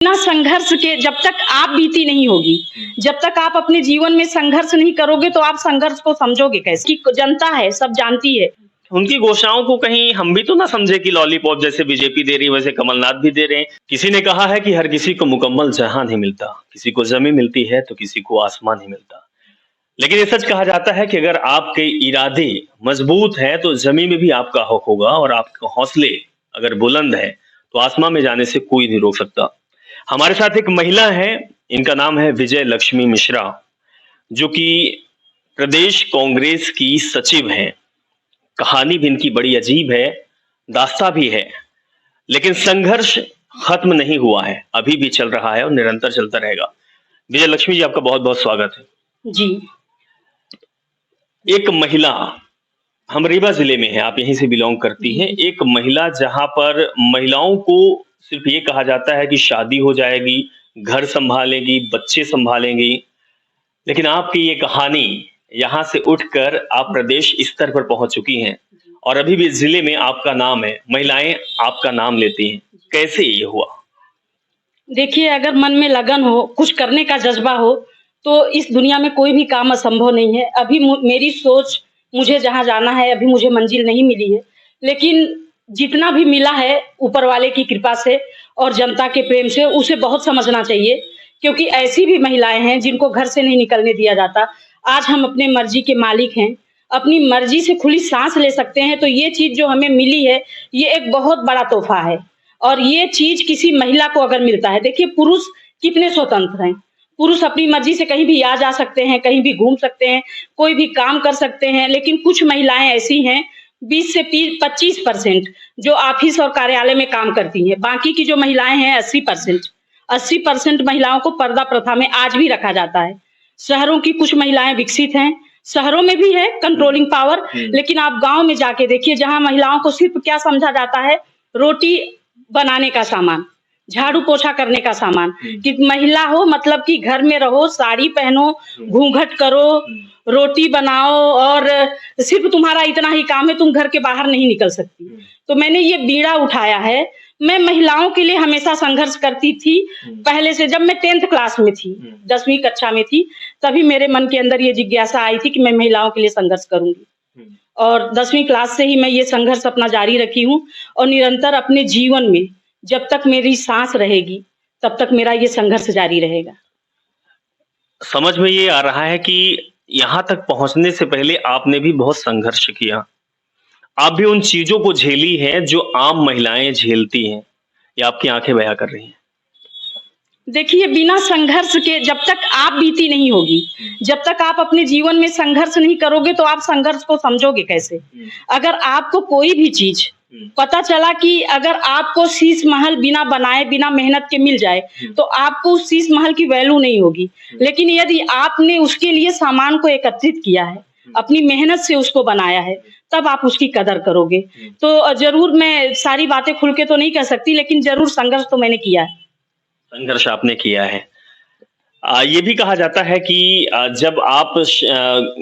बिना संघर्ष के जब तक आप बीती नहीं होगी, जब तक आप अपने जीवन में संघर्ष नहीं करोगे तो आप संघर्ष को समझोगे कैसे? कि जनता है, सब जानती है। उनकी घोषणाओं को कहीं हम भी तो ना समझे कि लॉलीपॉप जैसे बीजेपी दे रही है वैसे कमलनाथ भी दे रहे हैं। किसी ने कहा है कि हर किसी को मुकम्मल जहां नहीं मिलता, किसी को जमीन मिलती है तो किसी को आसमान नहीं मिलता। लेकिन ये सच कहा जाता है कि अगर आपके इरादे मजबूत हैं तो जमीन में भी आपका हक होगा, और आपके हौसले अगर बुलंद है तो आसमान में जाने से कोई नहीं रोक सकता। हमारे साथ एक महिला है, इनका नाम है विजय लक्ष्मी मिश्रा, जो कि प्रदेश कांग्रेस की सचिव हैं। कहानी भी इनकी बड़ी अजीब है, दास्तां भी है, लेकिन संघर्ष खत्म नहीं हुआ है, अभी भी चल रहा है और निरंतर चलता रहेगा। विजय लक्ष्मी जी, आपका बहुत बहुत स्वागत है जी। एक महिला, हम रीवा जिले में है, आप यहीं से बिलोंग करती हैं। एक महिला जहां पर महिलाओं को सिर्फ ये कहा जाता है कि शादी हो जाएगी, घर संभालेगी, बच्चे संभालेंगी, लेकिन आपकी ये कहानी यहाँ से उठकर आप प्रदेश स्तर पर पहुंच चुकी हैं और अभी भी जिले में आपका नाम है, महिलाएं आपका नाम लेती हैं। कैसे ये हुआ? देखिए, अगर मन में लगन हो, कुछ करने का जज्बा हो, तो इस दुनिया में कोई भी काम असंभव नहीं है। अभी मेरी सोच, मुझे जहाँ जाना है, अभी मुझे मंजिल नहीं मिली है, लेकिन जितना भी मिला है ऊपर वाले की कृपा से और जनता के प्रेम से, उसे बहुत समझना चाहिए। क्योंकि ऐसी भी महिलाएं हैं जिनको घर से नहीं निकलने दिया जाता। आज हम अपने मर्जी के मालिक हैं, अपनी मर्जी से खुली सांस ले सकते हैं, तो ये चीज जो हमें मिली है, ये एक बहुत बड़ा तोहफा है। और ये चीज किसी महिला को अगर मिलता है, देखिए पुरुष कितने स्वतंत्र हैं। पुरुष अपनी मर्जी से कहीं भी आ जा सकते हैं, कहीं भी घूम सकते हैं, कोई भी काम कर सकते हैं, लेकिन कुछ महिलाएं ऐसी हैं 20 से 25% जो ऑफिस और कार्यालय में काम करती हैं। बाकी की जो महिलाएं हैं 80% महिलाओं को पर्दा प्रथा में आज भी रखा जाता है। शहरों की कुछ महिलाएं विकसित हैं, शहरों में भी है कंट्रोलिंग पावर, लेकिन आप गांव में जाके देखिए, जहां महिलाओं को सिर्फ क्या समझा जाता है, रोटी बनाने का सामान, झाड़ू पोछा करने का सामान, कि महिला हो मतलब कि घर में रहो, साड़ी पहनो, घूंघट करो, रोटी बनाओ, और सिर्फ तुम्हारा इतना ही काम है, तुम घर के बाहर नहीं निकल सकती। तो मैंने ये बीड़ा उठाया है। मैं महिलाओं के लिए हमेशा संघर्ष करती थी पहले से। जब मैं 10th क्लास में थी, 10वीं कक्षा में थी, तभी मेरे मन के अंदर ये जिज्ञासा आई थी कि मैं महिलाओं के लिए संघर्ष करूंगी। और 10वीं क्लास से ही मैं ये संघर्ष अपना जारी रखी हूँ, और निरंतर अपने जीवन में जब तक मेरी सांस रहेगी तब तक मेरा ये संघर्ष जारी रहेगा। समझ में ये आ रहा है कि यहाँ तक पहुंचने से पहले आपने भी बहुत संघर्ष किया, आप भी उन चीजों को झेली हैं जो आम महिलाएं झेलती हैं, ये आपकी आंखें बयां कर रही हैं। देखिए, बिना संघर्ष के जब तक आप बीती नहीं होगी, जब तक आप अपने जीवन में संघर्ष नहीं करोगे तो आप संघर्ष को समझोगे कैसे? अगर आपको कोई भी चीज पता चला कि अगर आपको शीश महल बिना बनाए, बिना मेहनत के मिल जाए, तो आपको उस शीश महल की वैल्यू नहीं होगी। लेकिन यदि आपने उसके लिए सामान को एकत्रित किया है, अपनी मेहनत से उसको बनाया है, तब आप उसकी कदर करोगे। तो जरूर, मैं सारी बातें खुल के तो नहीं कह सकती, लेकिन जरूर संघर्ष तो मैंने किया है। संघर्ष आपने किया है। ये भी कहा जाता है कि जब आप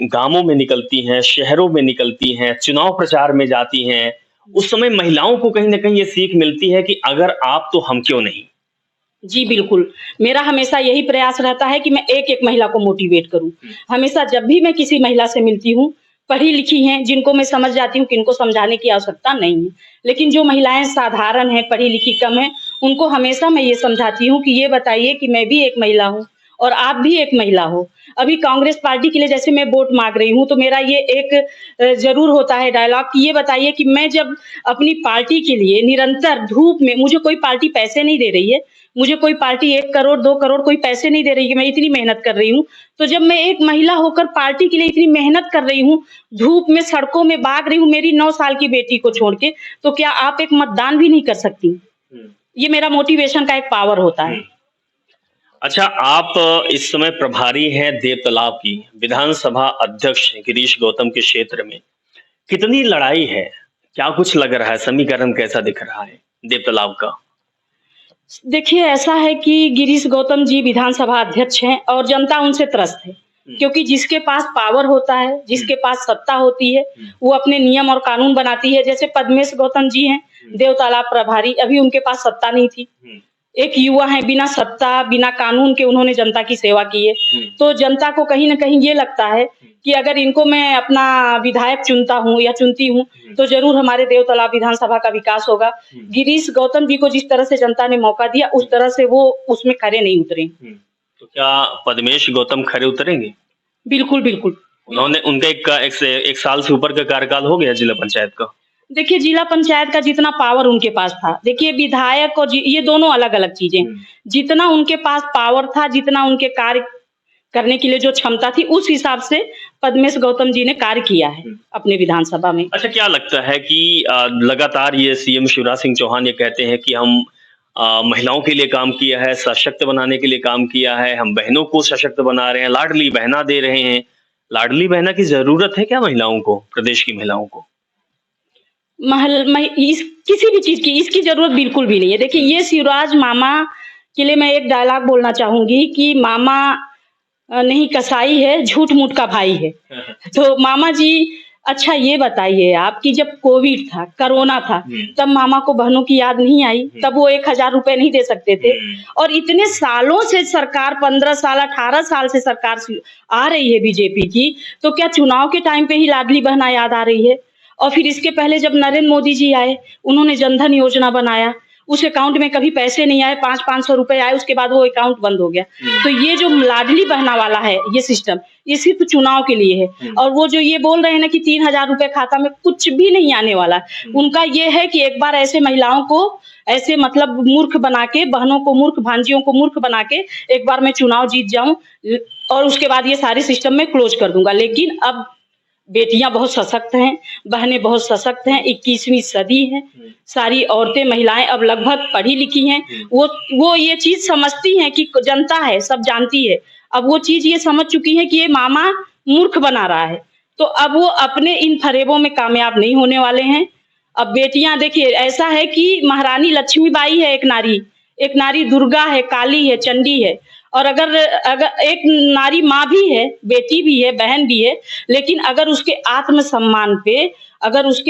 गांवों में निकलती हैं, शहरों में निकलती हैं, चुनाव प्रचार में जाती हैं, उस समय महिलाओं को कहीं ना कहीं ये सीख मिलती है कि अगर आप तो हम क्यों नहीं। जी बिल्कुल, मेरा हमेशा यही प्रयास रहता है कि मैं एक-एक महिला को मोटिवेट करूँ। हमेशा जब भी मैं किसी महिला से मिलती हूँ, पढ़ी लिखी हैं, जिनको मैं समझ जाती हूँ कि इनको समझाने की आवश्यकता नहीं है। लेकिन जो महिलाएं साधारण हैं, पढ़ी लिखी कम हैं, उनको हमेशा मैं ये समझाती हूँ कि ये बताइए कि मैं भी एक महिला हूँ और आप भी एक महिला हो। अभी कांग्रेस पार्टी के लिए जैसे मैं वोट मांग रही हूँ, तो मेरा ये एक जरूर होता है डायलॉग कि ये बताइए कि मैं जब अपनी पार्टी के लिए निरंतर धूप में, मुझे कोई पार्टी पैसे नहीं दे रही है, मुझे कोई पार्टी 1 करोड़ 2 करोड़ कोई पैसे नहीं दे रही है, मैं इतनी मेहनत कर रही हूँ। तो जब मैं एक महिला होकर पार्टी के लिए इतनी मेहनत कर रही हूँ, धूप में सड़कों में भाग रही हूँ मेरी 9 साल की बेटी को छोड़ के, तो क्या आप एक मतदान भी नहीं कर सकती? ये मेरा मोटिवेशन का एक पावर होता है। अच्छा, आप इस समय प्रभारी हैं देवतालाब की, विधानसभा अध्यक्ष गिरीश गौतम के क्षेत्र में। कितनी लड़ाई है, क्या कुछ लग रहा है, समीकरण कैसा दिख रहा है देवतालाब का? देखिए, ऐसा है कि गिरीश गौतम जी विधानसभा अध्यक्ष हैं और जनता उनसे त्रस्त है। क्योंकि जिसके पास पावर होता है, जिसके पास सत्ता होती है, वो अपने नियम और कानून बनाती है। जैसे पद्मेश गौतम जी हैं, देवतालाब प्रभारी, अभी उनके पास सत्ता नहीं थी, एक युवा है, बिना सत्ता, बिना कानून के उन्होंने जनता की सेवा की है। तो जनता को कहीं न कहीं ये लगता है कि अगर इनको मैं अपना विधायक चुनता हूँ या चुनती हूँ, तो ज़रूर हमारे देवतालाब विधानसभा का विकास होगा। गिरीश गौतम जी को जिस तरह से जनता ने मौका दिया, उस तरह से वो उसमें खरे नहीं उतरे। तो क्या पद्मेश गौतम खरे उतरेंगे? बिल्कुल, बिल्कुल। उन्होंने उनका एक साल से ऊपर का कार्यकाल हो गया जिला पंचायत का। देखिए, जिला पंचायत का जितना पावर उनके पास था, देखिए विधायक और ये दोनों अलग-अलग चीज़ें। जितना उनके पास पावर था, जितना उनके कार्य करने के लिए जो क्षमता थी, उस हिसाब से पद्मेश गौतम जी ने कार्य किया है अपने विधानसभा में। अच्छा, क्या लगता है कि लगातार ये सीएम शिवराज सिंह चौहान ये कहते हैं कि हम महिलाओं के लिए काम किया है, सशक्त बनाने के लिए काम किया है, हम बहनों को सशक्त बना रहे हैं, लाडली बहना दे रहे हैं। लाडली बहना की ज़रूरत है क्या महिलाओं को, प्रदेश की महिलाओं को? किसी भी चीज़ की इसकी ज़रूरत बिल्कुल भी नहीं है। देखिए, ये शिवराज मामा के लिए मैं एक डायलॉग बोलना चाहूँगी कि मामा नहीं कसाई है, झूठ-मूठ का भाई है। तो मामा जी, अच्छा ये बताइए आप कि जब कोविड था, कोरोना था, तब मामा को बहनों की याद नहीं आई? तब वो 1000 रुपए नहीं दे सकते थे? और इतने सालों से सरकार 15 साल, 18 साल से सरकार आ रही है बीजेपी की, तो क्या चुनाव के टाइम पे ही लाडली बहना याद आ रही है? और फिर इसके पहले जब नरेंद्र मोदी जी आए, उन्होंने जनधन योजना बनाया, उस अकाउंट में कभी पैसे नहीं आए, 500-500 रुपए आए, उसके बाद वो अकाउंट बंद हो गया। तो ये जो लाडली बहना वाला है ये सिस्टम, ये सिर्फ चुनाव के लिए है। और वो जो ये बोल रहे हैं ना कि 3000 रुपए खाता में, कुछ भी नहीं आने वाला। उनका ये है कि एक बार ऐसे महिलाओं को ऐसे मतलब मूर्ख बना के, बहनों को मूर्ख, भांजियों को मूर्ख बना के एक बार मैं चुनाव जीत जाऊं और उसके बाद ये सारे सिस्टम में क्लोज कर दूंगा। लेकिन अब बेटियां बहुत सशक्त हैं, बहनें बहुत सशक्त हैं, 21वीं सदी है, सारी औरतें, महिलाएं अब लगभग पढ़ी लिखी हैं। वो ये चीज समझती हैं कि जनता है, सब जानती है। अब वो चीज ये समझ चुकी है कि ये मामा मूर्ख बना रहा है, तो अब वो अपने इन फरेबों में कामयाब नहीं होने वाले हैं। अब बेटियां, देखिए ऐसा है कि महारानी लक्ष्मीबाई है एक नारी दुर्गा है, काली है, चंडी है। और अगर एक नारी माँ भी है, बेटी भी है, बहन भी है, लेकिन अगर उसके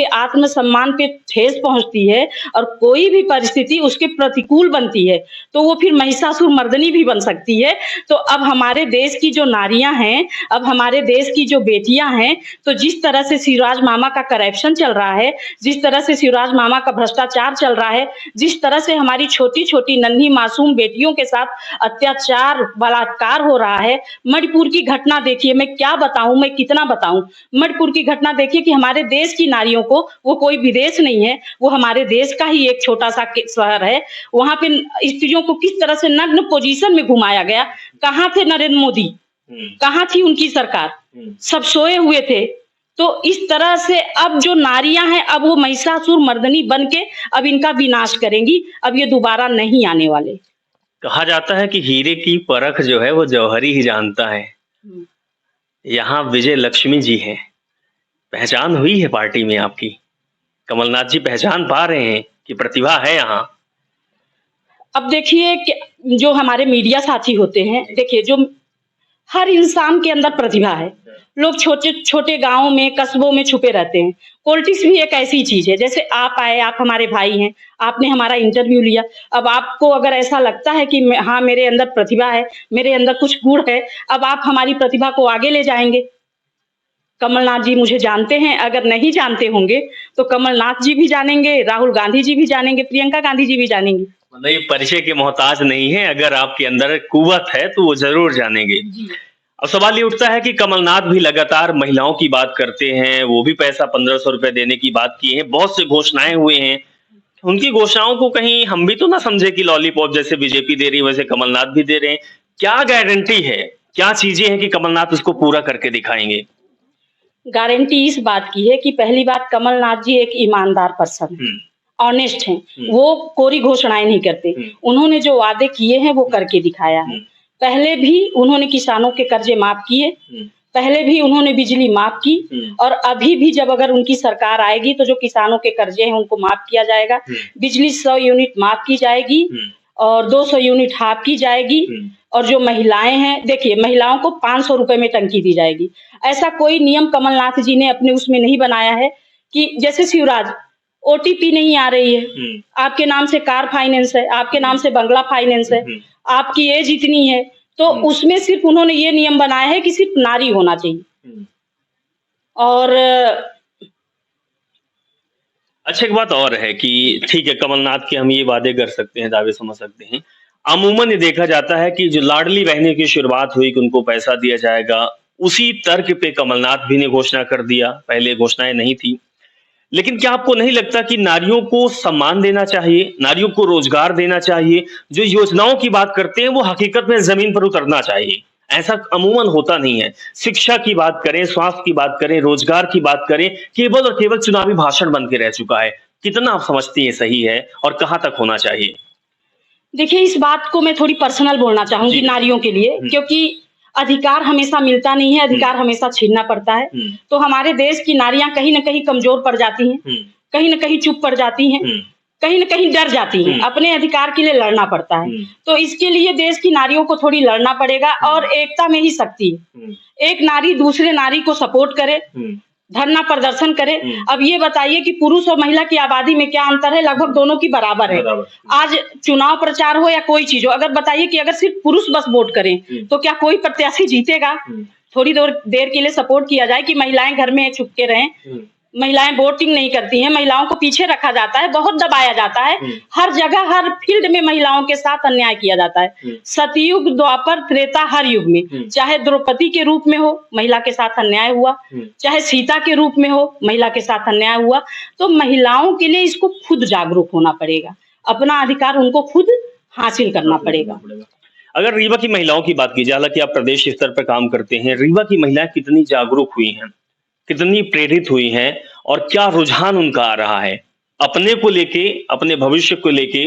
आत्मसम्मान पे ठेस पहुंचती है और कोई भी परिस्थिति उसके प्रतिकूल बनती है, तो वो फिर महिषासुर मर्दनी भी बन सकती है। तो अब हमारे देश की जो नारियां हैं, अब हमारे देश की जो बेटियां हैं, तो जिस तरह से शिवराज मामा का करप्शन चल रहा है, जिस तरह से शिवराज मामा का भ्रष्टाचार चल रहा है, जिस तरह से हमारी छोटी-छोटी नन्ही मासूम बेटियों के साथ अत्याचार, बलात्कार हो रहा है। मणिपुर की घटना देखिए, मैं क्या बताऊं, मैं कितना बताऊं। मणिपुर की घटना देखिए कि हमारे देश की नारियों को, वो कोई विदेश नहीं है, वो हमारे देश का ही एक छोटा सा शहर है, वहां पे स्त्रियों को किस तरह से नग्न पोजीशन में घुमाया गया। कहां थे नरेंद्र मोदी, कहां थी उनकी सरकार? सब सोए हुए थे। तो इस तरह से अब जो नारियां हैं, अब वो महिषासुर मर्दनी बन के अब इनका विनाश करेंगी, अब ये दोबारा नहीं आने वाले। कहा जाता है कि हीरे की परख जो है वो जौहरी ही जानता है। यहाँ विजय लक्ष्मी जी हैं, पहचान हुई है पार्टी में आपकी? कमलनाथ जी पहचान पा रहे हैं कि प्रतिभा है यहाँ? अब देखिए कि जो हमारे मीडिया साथी होते हैं, देखिए जो हर इंसान के अंदर प्रतिभा है। लोग छोटे छोटे गांवों में, कस्बों में छुपे रहते हैं। पॉलिटिक्स भी एक ऐसी चीज है, जैसे आप आए, आप हमारे भाई हैं, आपने हमारा इंटरव्यू लिया। अब आपको अगर ऐसा लगता है कि हाँ मेरे अंदर प्रतिभा है, मेरे अंदर कुछ गुण है, अब आप हमारी प्रतिभा को आगे ले जाएंगे। कमलनाथ जी मुझे जानते हैं, अगर नहीं जानते होंगे तो कमलनाथ जी भी जानेंगे, राहुल गांधी जी भी जानेंगे, प्रियंका गांधी जी भी जानेंगे। मतलब ये परिचय के मोहताज नहीं है, अगर आपके अंदर कुव्वत है तो वो जरूर जानेंगे। अब सवाल ये उठता है कि कमलनाथ भी लगातार महिलाओं की बात करते हैं, वो भी पैसा 1500 रुपए देने की बात की है, बहुत से घोषणाएं हुए हैं। उनकी घोषणाओं को कहीं हम भी तो ना समझे कि लॉलीपॉप जैसे बीजेपी दे रही है वैसे कमलनाथ भी दे रहे हैं। क्या गारंटी है, क्या चीजें हैं कि कमलनाथ उसको पूरा करके दिखाएंगे? गारंटी इस बात की है कि पहली बात, कमलनाथ जी एक ईमानदार पर्सन है, ऑनेस्ट हैं, वो कोरी घोषणाएं नहीं करते। उन्होंने जो वादे किए हैं वो करके दिखाया है। पहले भी उन्होंने किसानों के कर्जे माफ किए, पहले भी उन्होंने बिजली माफ की, और अभी भी जब अगर उनकी सरकार आएगी तो जो किसानों के कर्जे हैं उनको माफ किया जाएगा। बिजली 100 यूनिट माफ की जाएगी और 200 यूनिट हाफ की जाएगी। और जो महिलाएं हैं, देखिए महिलाओं को 500 रुपए में टंकी दी जाएगी। ऐसा कोई नियम कमलनाथ जी ने अपने उसमें नहीं बनाया है कि जैसे शिवराज ओटीपी नहीं आ रही है, आपके नाम से कार फाइनेंस है, आपके नाम से बंगला फाइनेंस है, आपकी एज इतनी है, तो उसमें सिर्फ उन्होंने ये नियम बनाया है कि सिर्फ नारी होना चाहिए। और अच्छा, एक बात और है कि ठीक है, कमलनाथ के हम ये वादे कर सकते हैं, दावे समझ सकते हैं। अमूमन ये देखा जाता है कि जो लाडली बहनें की शुरुआत हुई कि उनको पैसा दिया जाएगा, उसी तर्क पे कमलनाथ भी ने घोषणा कर दिया, पहले घोषणाएं नहीं थी। लेकिन क्या आपको नहीं लगता कि नारियों को सम्मान देना चाहिए, नारियों को रोजगार देना चाहिए, जो योजनाओं की बात करते हैं वो हकीकत में जमीन पर उतरना चाहिए? ऐसा अमूमन होता नहीं है। शिक्षा की बात करें, स्वास्थ्य की बात करें, रोजगार की बात करें, केवल और केवल चुनावी भाषण बन के रह चुका है। कितना आप समझती हैं सही है और कहां तक होना चाहिए? देखिए, इस बात को मैं थोड़ी पर्सनल बोलना चाहूंगी नारियों के लिए, क्योंकि अधिकार हमेशा मिलता नहीं है, अधिकार हमेशा छीनना पड़ता है। तो हमारे देश की नारियां कहीं न कहीं कमजोर पड़ जाती हैं, कहीं न कहीं चुप पड़ जाती हैं, कहीं न कहीं डर जाती हैं, अपने अधिकार के लिए लड़ना पड़ता है। तो इसके लिए देश की नारियों को थोड़ी लड़ना पड़ेगा और एकता में ही शक्ति है। एक नारी दूसरे नारी को सपोर्ट करे, धरना प्रदर्शन करे। अब ये बताइए कि पुरुष और महिला की आबादी में क्या अंतर है? लगभग दोनों की बराबर है। आज चुनाव प्रचार हो या कोई चीज हो, अगर बताइए कि अगर सिर्फ पुरुष बस वोट करें तो क्या कोई प्रत्याशी जीतेगा? थोड़ी देर के लिए सपोर्ट किया जाए कि महिलाएं घर में छुप के रहें, महिलाएं वोटिंग नहीं करती हैं, महिलाओं को पीछे रखा जाता है, बहुत दबाया जाता है, हर जगह हर फील्ड में महिलाओं के साथ अन्याय किया जाता है। सतयुग, द्वापर, त्रेता, हर युग में, चाहे द्रौपदी के रूप में हो, महिला के साथ अन्याय हुआ, चाहे सीता के रूप में हो, महिला के साथ अन्याय हुआ। तो महिलाओं के लिए इसको खुद जागरूक होना पड़ेगा, अपना अधिकार उनको खुद हासिल करना पड़ेगा। अगर रीवा की महिलाओं की बात की जाए, हालांकि आप प्रदेश स्तर पर काम करते हैं, रीवा की महिलाएं कितनी जागरूक हुई हैं, कितनी प्रेरित हुई हैं और क्या रुझान उनका आ रहा है अपने को लेके, अपने भविष्य को लेके?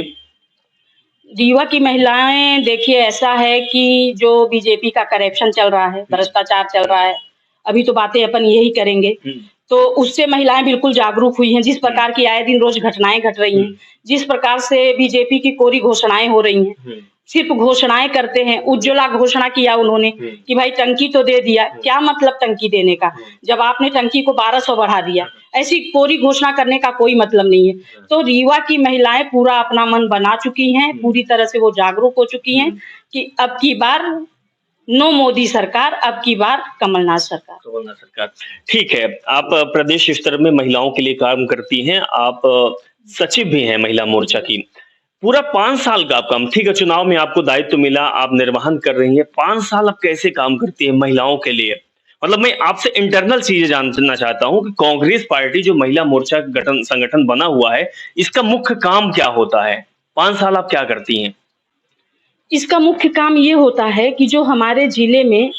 रीवा की महिलाएं, देखिए ऐसा है कि जो बीजेपी का करप्शन चल रहा है, भ्रष्टाचार चल रहा है, अभी तो बातें अपन यही करेंगे, तो उससे महिलाएं बिल्कुल जागरूक हुई हैं। जिस प्रकार की आए दिन रोज घटनाएं घट रही हैं, जिस प्रकार से बीजेपी की कोरी घोषणाएं हो रही हैं, सिर्फ घोषणाएं करते हैं। उज्ज्वला घोषणा किया उन्होंने कि भाई टंकी तो दे दिया, क्या मतलब टंकी देने का जब आपने टंकी को 1200 बढ़ा दिया? ऐसी कोरी घोषणा करने का कोई मतलब नहीं है। तो रीवा की महिलाएं पूरा अपना मन बना चुकी हैं, पूरी तरह से वो जागरूक हो चुकी हैं कि अब की बार नो मोदी सरकार, अब की बार कमलनाथ सरकार। कमलनाथ सरकार, ठीक है। आप प्रदेश स्तर में महिलाओं के लिए काम करती हैं, आप सचिव भी हैं महिला मोर्चा की। पूरा 5 साल का आप काम, ठीक है, चुनाव में आपको दायित्व मिला, आप निर्वहन कर रही हैं, 5 साल आप कैसे काम करती हैं महिलाओं के लिए? मतलब मैं आपसे इंटरनल चीजें जानना चाहता हूं कि कांग्रेस पार्टी जो महिला मोर्चा संगठन बना हुआ है, इसका मुख्य काम क्या होता है? 5 साल आप क्या करती हैं? इसका मुख्य काम ये होता है कि जो हमारे जिले में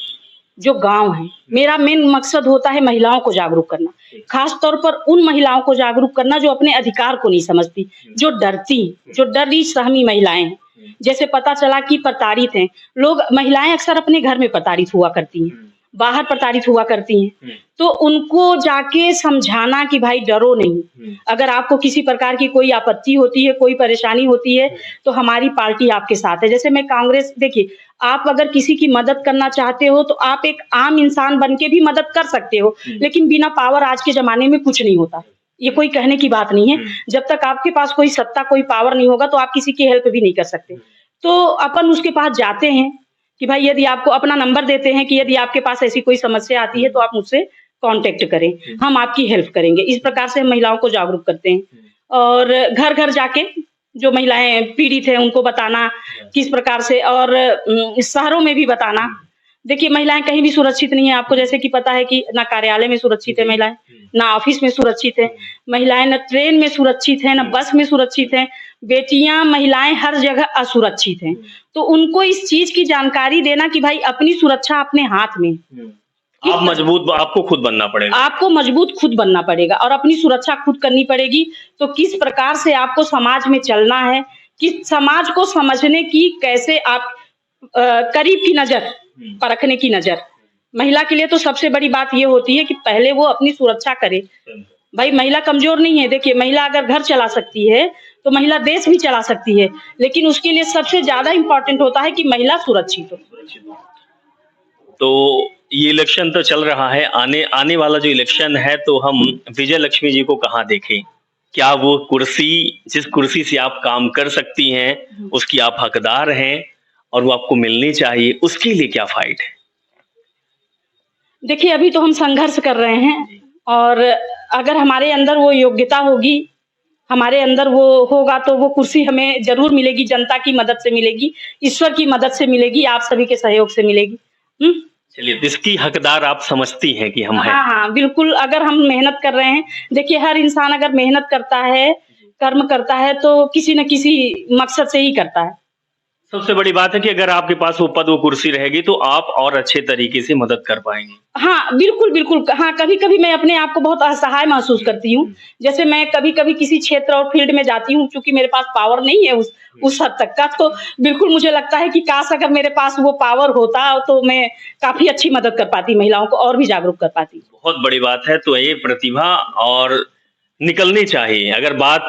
जो गांव है, मेरा मेन मकसद होता है महिलाओं को जागरूक करना, खास तौर पर उन महिलाओं को जागरूक करना जो अपने अधिकार को नहीं समझती, जो डरती, जो डरी सहमी महिलाएं हैं। जैसे पता चला कि प्रताड़ित हैं लोग, महिलाएं अक्सर अपने घर में प्रताड़ित हुआ करती हैं, बाहर प्रताड़ित हुआ करती हैं, तो उनको जाके समझाना कि भाई डरो नहीं, अगर आपको किसी प्रकार की कोई आपत्ति होती है, कोई परेशानी होती है, तो हमारी पार्टी आपके साथ है। जैसे मैं कांग्रेस, देखिए आप अगर किसी की मदद करना चाहते हो तो आप एक आम इंसान बन के भी मदद कर सकते हो, लेकिन बिना पावर आज के जमाने में कुछ नहीं होता। ये कोई कहने की बात नहीं है। जब तक आपके पास कोई सत्ता, कोई पावर नहीं होगा तो आप किसी की हेल्प भी नहीं कर सकते। तो अपन उसके पास जाते हैं कि भाई यदि आपको अपना नंबर देते हैं कि यदि आपके पास ऐसी कोई समस्या आती है तो आप मुझसे कांटेक्ट करें, हम आपकी हेल्प करेंगे। इस प्रकार से हम महिलाओं को जागरूक करते हैं और घर घर जाके जो महिलाएं पीड़ित हैं उनको बताना किस प्रकार से, और शहरों में भी बताना। देखिए महिलाएं कहीं भी सुरक्षित नहीं है, आपको जैसे कि पता है कि ना कार्यालय में सुरक्षित है महिलाएं, ना ऑफिस में सुरक्षित है महिलाएं, ना ट्रेन में सुरक्षित है, ना बस में सुरक्षित है। बेटियां, महिलाएं हर जगह असुरक्षित हैं। तो उनको इस चीज की जानकारी देना कि भाई अपनी सुरक्षा अपने हाथ में, आप मजबूत, आपको खुद बनना पड़ेगा, आपको मजबूत खुद बनना पड़ेगा और अपनी सुरक्षा खुद करनी पड़ेगी। तो किस प्रकार से आपको समाज में चलना है, किस समाज को समझने की, कैसे आप करीब की नजर, परखने की नजर। महिला के लिए तो सबसे बड़ी बात ये होती है कि पहले वो अपनी सुरक्षा करे। भाई महिला कमजोर नहीं है। देखिए महिला अगर घर चला सकती है तो महिला देश भी चला सकती है, लेकिन उसके लिए सबसे ज्यादा इंपॉर्टेंट होता है कि महिला सुरक्षित हो। तो ये इलेक्शन तो चल रहा है, आने वाला जो इलेक्शन है, तो हम विजय लक्ष्मी जी को कहाँ देखें? क्या वो कुर्सी, जिस कुर्सी से आप काम कर सकती हैं, उसकी आप हकदार हैं और वो आपको मिलनी चाहिए, उसके लिए क्या फाइट है? देखिए, अभी तो हम संघर्ष कर रहे हैं और अगर हमारे अंदर वो योग्यता होगी, हमारे अंदर वो होगा तो वो कुर्सी हमें ज़रूर मिलेगी, जनता की मदद से मिलेगी, ईश्वर की मदद से मिलेगी, आप सभी के सहयोग से मिलेगी। हुँ? चलिए, इसकी हकदार आप समझती हैं कि हम हैं। हाँ, हाँ, बिल्कुल अगर हम मेहनत कर रहे हैं देखिए हर इंसान अगर मेहनत करता है, कर्म करता है तो किसी न किसी मकसद से ही करता है। सबसे बड़ी बात है कि अगर आपके पास वो पद, वो कुर्सी रहेगी तो आप और अच्छे तरीके से मदद कर पाएँगे। हाँ, बिल्कुल, बिल्कुल। हाँ, कभी-कभी मैं अपने आप को बहुत असहाय महसूस करती हूँ। जैसे मैं कभी-कभी किसी क्षेत्र और फ़ील्ड में जाती हूँ, चूँकि मेरे पास पावर नहीं है उस हद तक का, तो बिल्कुल मुझे लगता है कि काश अगर मेरे पास वो पावर होता, तो मैं काफ़ी अच्छी मदद कर पाती महिलाओं को और भी जागरूक कर पाती। बहुत बड़ी बात है, तो ये प्रतिभा और निकलनी चाहिए। अगर बात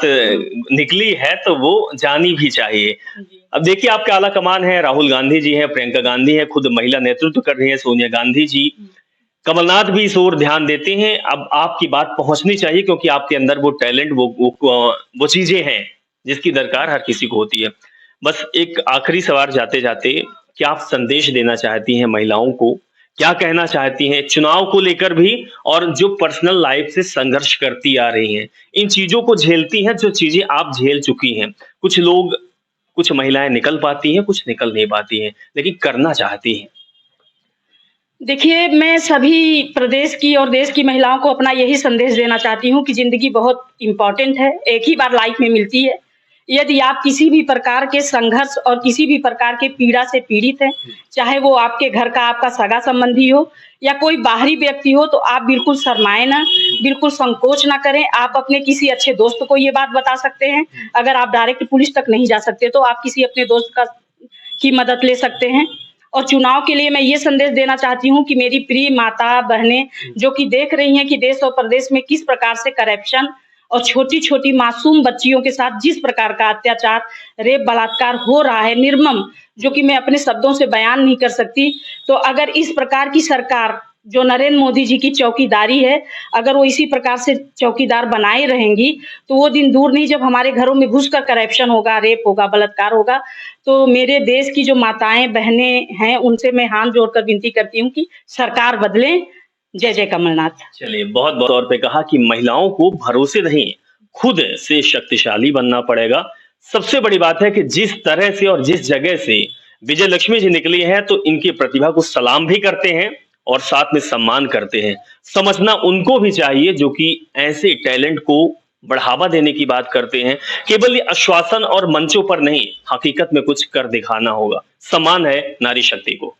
निकली है तो वो जानी भी चाहिए। जी। अब देखिए आपके आला कमान है, राहुल गांधी जी हैं, प्रियंका गांधी हैं, खुद महिला नेतृत्व कर रही हैं, सोनिया गांधी जी, कमलनाथ भी इस ओर ध्यान देते हैं। अब आपकी बात पहुंचनी चाहिए क्योंकि आपके अंदर वो टैलेंट, वो चीजें हैं जिसकी दरकार हर किसी को होती है। बस एक आखिरी सवाल जाते-जाते, क्या आप संदेश देना चाहती हैं महिलाओं को? क्या कहना चाहती हैं चुनाव को लेकर भी और जो पर्सनल लाइफ से संघर्ष करती आ रही हैं, इन चीज़ों को झेलती हैं जो चीज़ें आप झेल चुकी हैं। कुछ लोग, कुछ महिलाएँ निकल पाती हैं, कुछ निकल नहीं पाती हैं, लेकिन करना चाहती हैं। देखिए, मैं सभी प्रदेश की और देश की महिलाओं को अपना यही संदेश देना चाहती हूँ कि ज़िंदगी बहुत इम्पोर्टेंट है, एक ही बार लाइफ में मिलती है। यदि आप किसी भी प्रकार के संघर्ष और किसी भी प्रकार के पीड़ा से पीड़ित हैं, चाहे वो आपके घर का आपका सगा-संबंधी हो या कोई बाहरी व्यक्ति हो, तो आप बिल्कुल शर्माएँ ना, बिल्कुल संकोच ना करें। आप अपने किसी अच्छे दोस्त को ये बात बता सकते हैं। अगर आप डायरेक्ट पुलिस तक नहीं जा सकते, तो आप किसी अपने दोस्त की मदद ले सकते हैं। और चुनाव के लिए मैं ये संदेश देना चाहती हूँ कि मेरी प्रिय माता, बहनें जो कि देख रही हैं कि देश और प्रदेश में किस प्रकार से करप्शन और छोटी-छोटी मासूम बच्चियों के साथ जिस प्रकार का अत्याचार, रेप, बलात्कार हो रहा है निर्मम, जो कि मैं अपने शब्दों से बयान नहीं कर सकती। तो अगर इस प्रकार की सरकार जो नरेंद्र मोदी जी की चौकीदारी है, अगर वो इसी प्रकार से चौकीदार बनाए रहेंगी, तो वो दिन दूर नहीं जब हमारे घरों में घुसकर करप्शन होगा, रेप होगा, बलात्कार होगा। तो मेरे देश की जो माताएँ, बहनें हैं, उनसे मैं हाथ जोड़कर विनती करती हूँ कि सरकार बदले। जय जय कमलनाथ। चलिए, बहुत तौर पे कहा कि महिलाओं को भरोसे नहीं, खुद से शक्तिशाली बनना पड़ेगा। सबसे बड़ी बात है कि जिस तरह से और जिस जगह से विजय लक्ष्मी जी निकली हैं, तो इनकी प्रतिभा को सलाम भी करते हैं और साथ में सम्मान करते हैं। समझना उनको भी चाहिए जो कि ऐसे टैलेंट को बढ़ावा देने की बात करते हैं। केवल ये आश्वासन और मंचों पर नहीं, हकीकत में कुछ कर दिखाना होगा। सम्मान है नारी शक्ति को।